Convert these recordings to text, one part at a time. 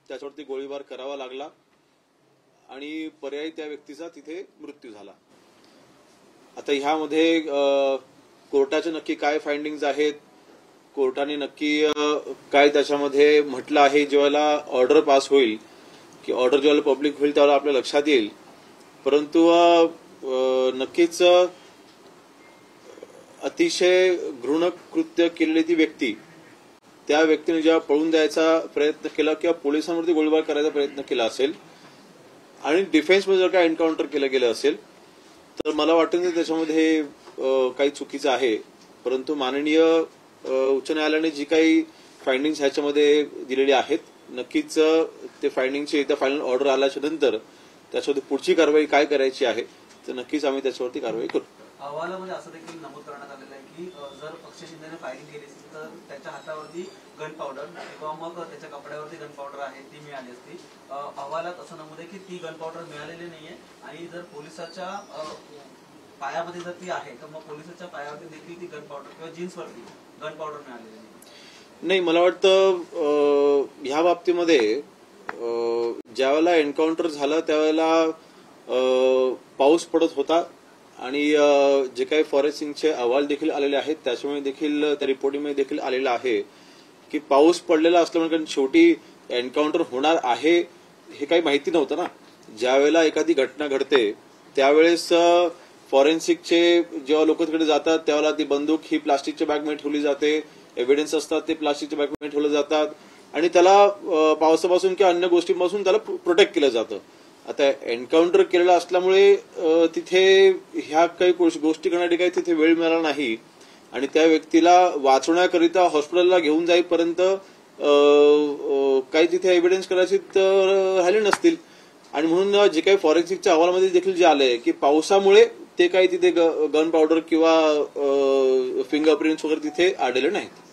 त्याच्यावरती गोळीबार करावा लागला आणि पर्यायी त्या व्यक्तीचा तिथे मृत्यू झाला। आता ह्यामध्ये कोर्टाचे नक्की काय फाइंडिंग्स आहेत, कोर्टाने नक्की काय त्याच्यामध्ये म्हटलं आहे, जेव्हा ऑर्डर पास होईल की ऑर्डर जेव्हा पब्लिक होईल त्यावेळेला आपल्या लक्षात येईल। परंतु नक्कीच अतिशय घृण कृत्य केलेली ती व्यक्ती, त्या व्यक्तीने जेव्हा पळून जायचा प्रयत्न केला किंवा पोलिसांवरती गोळीबार करायचा प्रयत्न केला असेल आणि डिफेन्समध्ये जर का एन्काउंटर केलं गेलं असेल तर मला वाटतं की त्याच्यामध्ये काही चुकीचं आहे। परंतु माननीय उच्च न्यायालयाने जी काही फाइंडिंग्स ह्याच्यामध्ये दिलेली आहेत, नक्कीच ते फाइंडिंगची एकदा फायनल ऑर्डर आल्याच्या नंतर त्याच्यावरती पुढची कारवाई काय करायची आहे तर नक्कीच आम्ही त्याच्यावरती कारवाई करू। अहवालामध्ये असं देखील नमूद करण्यात आलेलं आहे की जर अक्षय शिंदेने फायरिंग केली असती तर त्याच्या हातावरती गन पावडर किंवा मग त्याच्या कपड्यावरती गन पावडर आहे ती मिळाली असती। अहवालात असं नमूद आहे की ती गन पावडर मिळालेली नाहीये आणि जर पोलिसाच्या पायामध्ये जर ती आहे तर मग पोलिसाच्या पायावरती देखील ती गन पावडर किंवा जीन्सवरती गन पावडर मिळालेली नाही। मला वाटतं ह्या बाबतीमध्ये ज्यावेळेला एन्काउंटर झालं त्यावेळेला पाऊस पडत होता आणि जे काही फॉरेन्सिकचे अहवाल देखील आलेले आहेत त्याच्यामुळे देखील त्या रिपोर्टिंगमध्ये देखील आलेलं आहे की पाऊस पडलेला असल्यामुळे, कारण शेवटी एन्काउंटर होणार आहे हे काही माहिती नव्हतं ना। ज्यावेळेला एखादी घटना घडते त्यावेळेस फॉरेन्सिकचे जेव्हा लोक तिकडे जातात त्यावेळेला ती बंदूक ही प्लास्टिकच्या बॅगमध्ये ठेवली जाते, एव्हिडन्स असतात ते प्लास्टिकच्या बॅगमध्ये ठेवले जातात आणि त्याला पावसापासून किंवा अन्य गोष्टींपासून त्याला प्रोटेक्ट केलं जातं। आता एन्काउंटर केलेला असल्यामुळे तिथे ह्या काही गोष्टी करण्यासाठी काही तिथे वेळ मिळाला नाही आणि त्या व्यक्तीला वाचवण्याकरिता हॉस्पिटलला घेऊन जाईपर्यंत काही तिथे एव्हिडन्स करायची तर राहिले नसतील आणि म्हणून जे काही फॉरेन्सिकच्या अहवालामध्ये देखील जे आलंय की पावसामुळे ते काही तिथे गन पावडर किंवा फिंगरप्रिंट्स वगैरे तिथे आढळले नाहीत।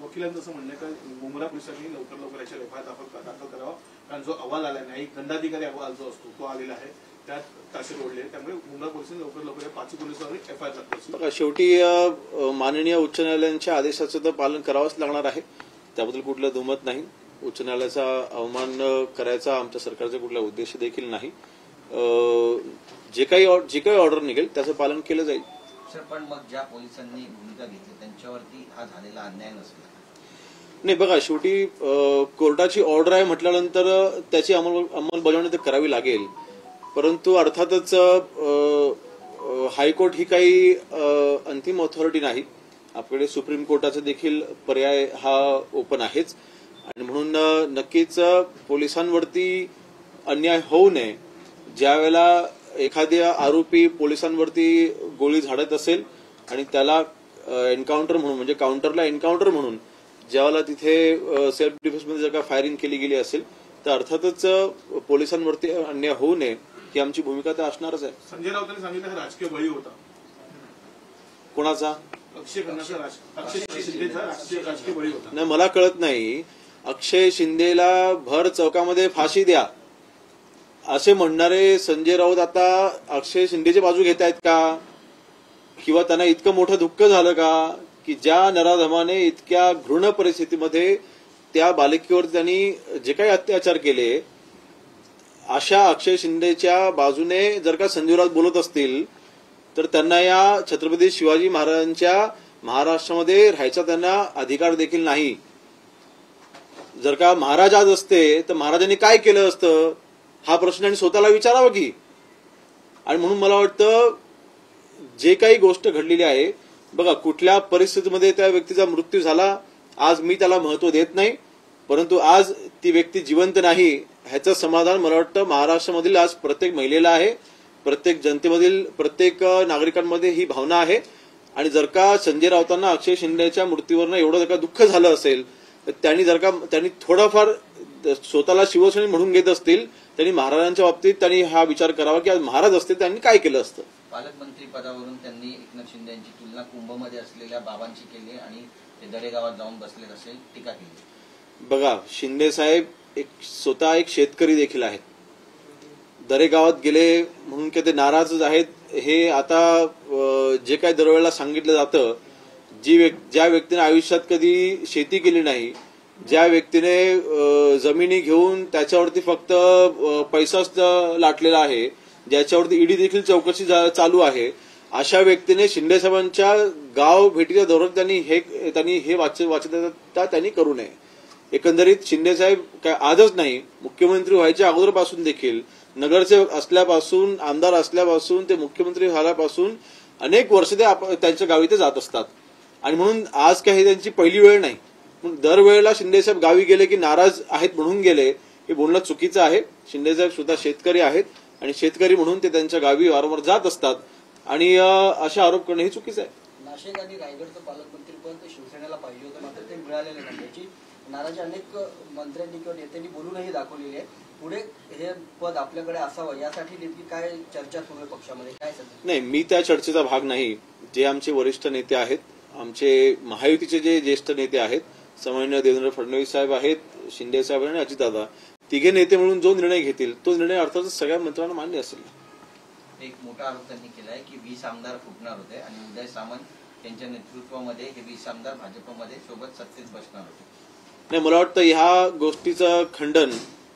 वकिलांचं असं म्हणणं आहे की मुंब्रा पोलिसांनी लवकर याच्या एफआयआर दाखल करावा, कारण जो अहवाल आला नाही, दंडाधिकारी अहवाल जो असतो तो आलेला आहे त्यात ताशेर ओढले, त्यामुळे मुंब्रा पोलिसांनी लवकर या 5 पोलिसांवर एफआयआर दाखल। बघा, शेवटी माननीय उच्च न्यायालयांच्या आदेशाचं तर पालन करावंच लागणार आहे, त्याबद्दल कुठलं दुमत नाही। उच्च न्यायालयाचा अवमान करायचा आमच्या सरकारचा कुठला उद्देश देखील नाही। जे काही ऑर्डर निघेल त्याचं पालन केलं जाईल। सर, पण मग ज्या पोलिसांनी भूमिका घेतली त्यांच्यावरती हा झालेला अन्याय नसला नाही। बघा, शेवटी कोर्टाची ऑर्डर आहे म्हटल्यानंतर त्याची अंमलबजावणी तर करावी लागेल, परंतु अर्थातच हायकोर्ट ही काही अंतिम ऑथॉरिटी नाही। आपल्याकडे सुप्रीम कोर्टाचा देखील पर्याय हा ओपन आहेच आणि म्हणून नक्कीच पोलिसांवरती अन्याय होऊ नये। ज्यावेळेला एखाद्या आरोपी पोलिसांवरती गोळी झाडत असेल आणि त्याला एन्काउंटर म्हणून, म्हणजे काउंटरला एन्काउंटर म्हणून ज्यावेळेला तिथे सेल्फ डिफेन्समध्ये जर का फायरिंग केली गेली असेल तर अर्थातच पोलिसांवरती अन्याय होऊ नये ही आमची भूमिका तर असणारच आहे। संजय राऊतांनी सांगितलं राजकीय बळी होता कोणाचा? अक्षय शिंदेचा राजकीय बळी होता। नाही, मला कळत नाही। अक्षय शिंदेला भर चौकामध्ये फाशी द्या असे म्हणणारे संजय राऊत आता अक्षय शिंदेची बाजू घेत आहेत का? किंवा त्यांना इतकं मोठं दुःख झालं का की ज्या नराधमाने इतक्या घृण परिस्थितीमध्ये त्या बालिकेवर त्यांनी जे काही अत्याचार केले, अशा अक्षय शिंदेच्या बाजूने जर का संजय राऊत बोलत असतील तर त्यांना या छत्रपती शिवाजी महाराजांच्या महाराष्ट्रामध्ये राहायचा त्यांना अधिकार देखील नाही। जर का महाराज आज असते तर महाराजांनी काय केलं असतं हा प्रश्न त्यांनी स्वतःला विचारावा की। आणि म्हणून मला वाटतं जे काही गोष्ट घडलेली आहे, बघा कुठल्या परिस्थितीमध्ये त्या व्यक्तीचा मृत्यू झाला आज मी त्याला महत्व देत नाही, परंतु आज ती व्यक्ती जिवंत नाही ह्याचं समाधान मला वाटतं महाराष्ट्रामधील आज प्रत्येक महिलेला आहे, प्रत्येक जनतेमधील प्रत्येक नागरिकांमध्ये ही भावना आहे। आणि जर का संजय राऊतांना अक्षय शिंदेच्या मृत्यूवरनं एवढं जर का दुःख झालं असेल तर त्यांनी थोडाफार स्वतःला शिवसैनिक म्हणून घेत असतील त्यांनी महाराजांच्या बाबतीत त्यांनी हा विचार करावा की आज महाराज असते त्यांनी काय केलं असतं। पालकमंत्री पदावरून त्यांनी एकनाथ शिंदे यांची तुलना कुंभमध्ये असलेल्या बाबांची केली आणि ते दरेगावात जाऊन बसले असे टीका केली। बघा, शिंदे साहेब स्वतः एक शेतकरी देखील आहेत, दरेगावात गेले म्हणून की ते नाराजच आहेत हे आता जे काही दरवेळेला सांगितलं जातं, ज्या व्यक्तीने आयुष्यात कधी शेती केली नाही, ज्या व्यक्तीने जमिनी घेऊन त्याच्यावरती फक्त पैसाच लाटलेला आहे, ज्याच्यावरती ईडी देखील चौकशी चालू आहे, अशा व्यक्तीने शिंदे साहेबांच्या गाव भेटीच्या दौऱ्यात त्यांनी हे वाच्यता त्यांनी करू नये. एकंदरीत शिंदे साहेब काय आजच नाही, मुख्यमंत्री व्हायच्या अगोदरपासून देखील नगरसेवक असल्यापासून, आमदार असल्यापासून ते मुख्यमंत्री झाल्यापासून अनेक वर्ष ते त्यांच्या गावी ते जात असतात. आणि म्हणून आज काही त्यांची पहिली वेळ नाही. दरवेळेला शिंदे साहेब गावी गेले की नाराज आहेत म्हणून गेले, हे बोलणं चुकीचं आहे. शिंदे साहेब सुद्धा शेतकरी आहेत आणि शेतकरी म्हणून ते त्यांच्या गावी वारंवार जात असतात आणि असे आरोप करणं हे चुकीचं आहे. नाशिक आणि रायगडचं पालकमंत्री पद शिवसेनेला पाहिजे होतं, मात्र ते मिळालेलं नाही. याची नाराजी अनेक मंत्र्यांनी किंवा नेत्यांनी बोलूनही दाखवलेली आहे. पुढे हे पद आपल्याकडे असावं यासाठी नेमकी काय चर्चा सुरू आहे पक्षामध्ये, काय सध्या? नाही, मी त्या चर्चेचा भाग नाही. जे आमचे वरिष्ठ नेते आहेत, आमचे महायुतीचे जे ज्येष्ठ नेते आहेत, सन्माननीय देवेंद्र फडणवीस साहेब आहेत, शिंदे साहेब आणि अजितदादा, तिघे नेते म्हणून जो निर्णय घेतील तो निर्णय अर्थातच सगळ्या मंत्र्यांना मान्य असेल. एक मोठा आरोप त्यांनी केलाय की 20 आमदार फुटणार होते आणि उदय सामंत यांच्या नेतृत्वामध्ये हे 20 आमदार भाजपमध्ये सोबत सत्तेत बसणार होते. नाही, मला वाटतं ह्या गोष्टीचं खंडन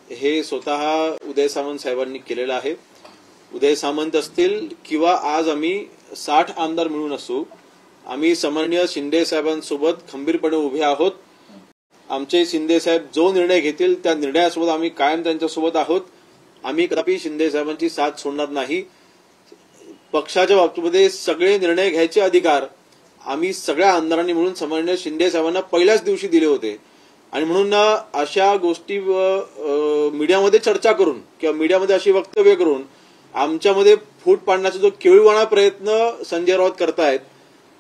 हे स्वतः उदय सामंत साहेबांनी केलेलं आहे. उदय सामंत असतील किंवा आज आम्ही 60 आमदार मिळून असू, आम्ही सन्माननीय शिंदे साहेबांसोबत खंबीरपणे उभे आहोत. आमचे शिंदे साहेब जो निर्णय घेतील त्या निर्णयासोबत आम्ही कायम त्यांच्यासोबत आहोत. आम्ही कदापि शिंदे साहेबांची साथ सोडणार नाही. पक्षाच्या बाबतीमध्ये सगळे निर्णय घ्यायचे अधिकार आम्ही सगळ्या आमदारांनी मिळून सन्माननीय शिंदे साहेबांना पहिल्याच दिवशी दिले होते. आणि म्हणून अशा गोष्टी मीडियामध्ये चर्चा करून किंवा मीडियामध्ये अशी वक्तव्य करून आमच्यामध्ये फूट पाडण्याचा जो केविलवाणा प्रयत्न संजय राऊत करतायत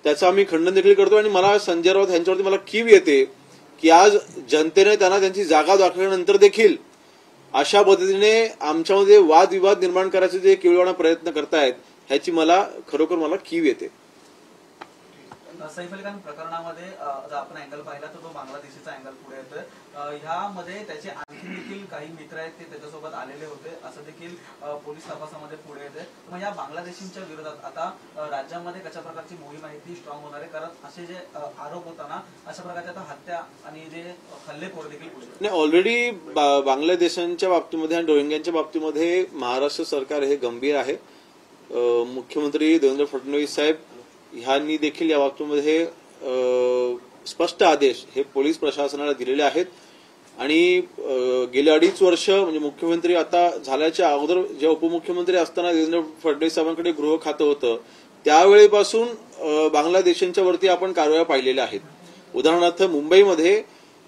त्याचं आम्ही खंडन देखील करतो. आणि मला संजय राऊत यांच्यावरती मला कीव येते की आज जनतेने त्यांना त्यांची जागा दाखवल्यानंतर देखील अशा पद्धतीने आमच्यामध्ये वादविवाद निर्माण करायचे जे केविलवाणा प्रयत्न करतायत ह्याची मला खरोखर कीव येते. सैफ अली खान प्रकरणामध्ये जर आपण अँगल पाहिला तर तो बांगलादेशीचा अँगल पुढे येतोय. ह्यामध्ये त्याचे आणखी देखील काही मित्र आहेत ते त्याच्यासोबत आलेले होते असं देखील पोलीस तपासामध्ये पुढे येते. मग या बांगलादेशींच्या विरोधात आता राज्यामध्ये कशा प्रकारची मोहीम आहे ती स्ट्रॉंग होणार आहे, कारण असे जे आरोप होताना अशा प्रकारच्या आता हत्या आणि जे हल्लेखोर देखील पुढे नाही. ऑलरेडी बांगलादेशांच्या बाबतीमध्ये आणि रोहिंग्यांच्या बाबतीमध्ये महाराष्ट्र सरकार हे गंभीर आहे. मुख्यमंत्री देवेंद्र फडणवीस साहेब ह्यांनी देखील या बाबतीमध्ये स्पष्ट आदेश हे पोलीस प्रशासनाला दिलेले आहेत. आणि गेली 2.5 वर्ष म्हणजे मुख्यमंत्री आता झाल्याच्या अगोदर जेव्हा उपमुख्यमंत्री असताना देवेंद्र फडणवीस साहेबांकडे गृह खातं होतं त्यावेळेपासून बांगलादेशांच्या वरती आपण कारवाया पाहिलेल्या आहेत. उदाहरणार्थ मुंबईमध्ये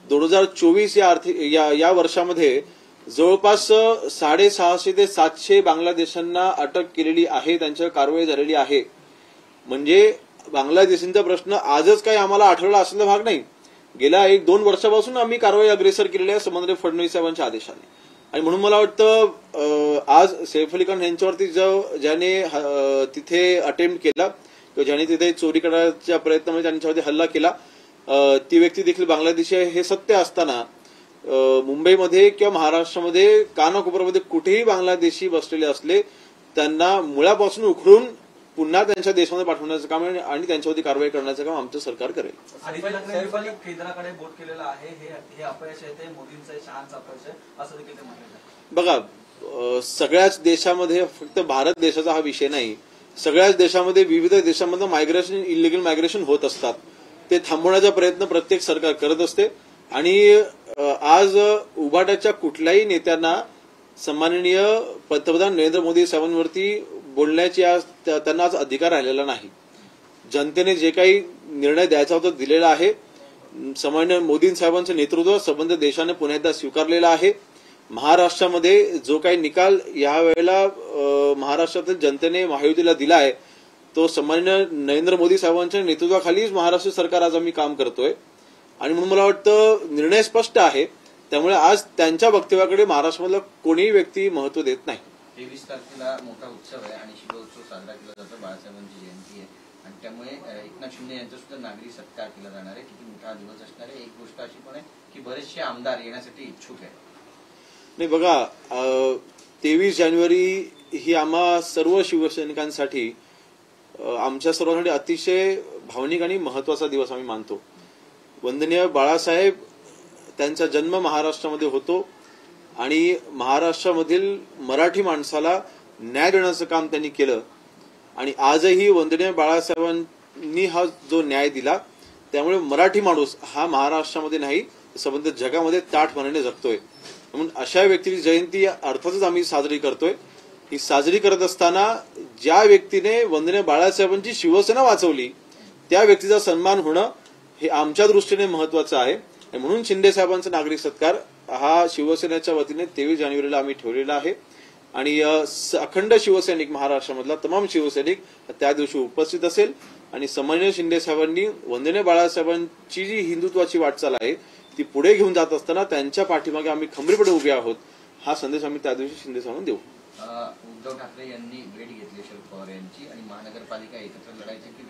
2024 या वर्षामध्ये जवळपास 650 ते 700 बांगलादेशांना अटक केलेली आहे, त्यांच्यावर कारवाई झालेली आहे. म्हणजे बांगलादेशींचा प्रश्न आजच काही आम्हाला आठवला असलेला भाग नाही. गेल्या 1-2 वर्षापासून आम्ही कारवाई अग्रेसर केलेली आहे सन्माननीय फडणवीस साहेबांच्या आदेशाने. आणि म्हणून मला वाटतं आज सैफ अली खान यांच्यावरती ज्याने तिथे अटेम्प्ट केला किंवा ज्याने तिथे चोरी करण्याच्या प्रयत्नामध्ये त्यांच्यावरती हल्ला केला ती व्यक्ती देखील बांगलादेशी आहे हे सत्य असताना मुंबईमध्ये किंवा महाराष्ट्रामध्ये कानाकोपऱ्यामध्ये कुठेही बांगलादेशी बसलेले असले त्यांना मुळापासून उखडून पुन्हा त्यांच्या देशामध्ये पाठवण्याचं काम आणि त्यांच्यावरती कारवाई करण्याचं काम आमचं सरकार करेल. केंद्राकडे बोट केलेलं आहे, हे अपयश आहे, ते मोदींचं शहाचं अपयश आहे असं देखील ते म्हणतात. बघा, सगळ्याच देशामध्ये फक्त भारत देशाचा हा विषय नाही, सगळ्याच देशामध्ये विविध देशांमध्ये मायग्रेशन, इलिगल मायग्रेशन होत असतात. ते थांबवण्याचा प्रयत्न प्रत्येक सरकार करत असते. आणि आज उभाटाच्या कुठल्याही नेत्यांना सन्माननीय पंतप्रधान नरेंद्र मोदी साहेबांवरती बोलण्याची आज त्यांना आज अधिकार राहिलेला नाही. जनतेने जे काही निर्णय द्यायचा होता दिलेला आहे. सन्माननीय मोदी साहेबांचं नेतृत्व संबंध देशाने पुन्हा एकदा स्वीकारलेलं आहे. महाराष्ट्रामध्ये जो काही निकाल यावेळेला महाराष्ट्रातील जनतेने महायुतीला दिला आहे तो सन्माननीय नरेंद्र मोदी साहेबांच्या नेतृत्वाखालीच महाराष्ट्र सरकार आज आम्ही काम करतोय. आणि म्हणून मला वाटतं निर्णय स्पष्ट आहे. त्यामुळे आज त्यांच्या वक्तव्याकडे महाराष्ट्रामधला कोणीही व्यक्ती महत्व देत नाही. 23 तारखेला मोठा उत्सव आहे आणि शिवोत्सव साजरा केला जातो, बाळासाहेबांची जयंती आहे आणि त्यामुळे एकनाथ शिंदे यांचा सुद्धा नागरी सत्कार केला जाणार आहे. किती मोठा दिवस असणार आहे. एक गोष्ट अशी पण आहे की बरेचसे आमदार येण्यासाठी इच्छुक आहे. नाही बघा, 23 जानेवारी ही आम्हा सर्व शिवसैनिकांसाठी आमच्या सर्वांसाठी अतिशय भावनिक आणि महत्वाचा दिवस आम्ही मानतो. वंदनीय बाळासाहेब त्यांचा जन्म महाराष्ट्रामध्ये होतो आणि महाराष्ट्रामधील मराठी माणसाला न्याय देण्याचं काम त्यांनी केलं आणि आजही वंदनीय बाळासाहेबांनी हा जो न्याय दिला त्यामुळे मराठी माणूस हा महाराष्ट्रामध्ये नाही संबंधित जगामध्ये ताठपणाने जगतोय. म्हणून अशा व्यक्तीची जयंती अर्थातच आम्ही साजरी करतोय. ही साजरी करत असताना ज्या व्यक्तीने वंदनीय बाळासाहेबांची शिवसेना वाचवली त्या व्यक्तीचा सन्मान होणं हे आमच्या दृष्टीने महत्वाचं आहे. म्हणून शिंदे साहेबांचा नागरिक सत्कार हा शिवसेनेच्या वतीने 23 जानेवारीला आम्ही ठेवलेला आहे आणि अखंड शिवसैनिक महाराष्ट्रामधला तमाम शिवसैनिक त्या दिवशी उपस्थित असेल आणि सन्माननीय शिंदे साहेबांनी वंदनीय बाळासाहेबांची जी हिंदुत्वाची वाटचाल आहे ती पुढे घेऊन जात असताना त्यांच्या पाठीमागे आम्ही खंबीरपणे उभे आहोत हा संदेश आम्ही त्या दिवशी शिंदे साहेबांना देऊ. उद्धव ठाकरे यांनी भेट घेतली शरद पवार यांची आणि महानगरपालिका एकत्र लढायची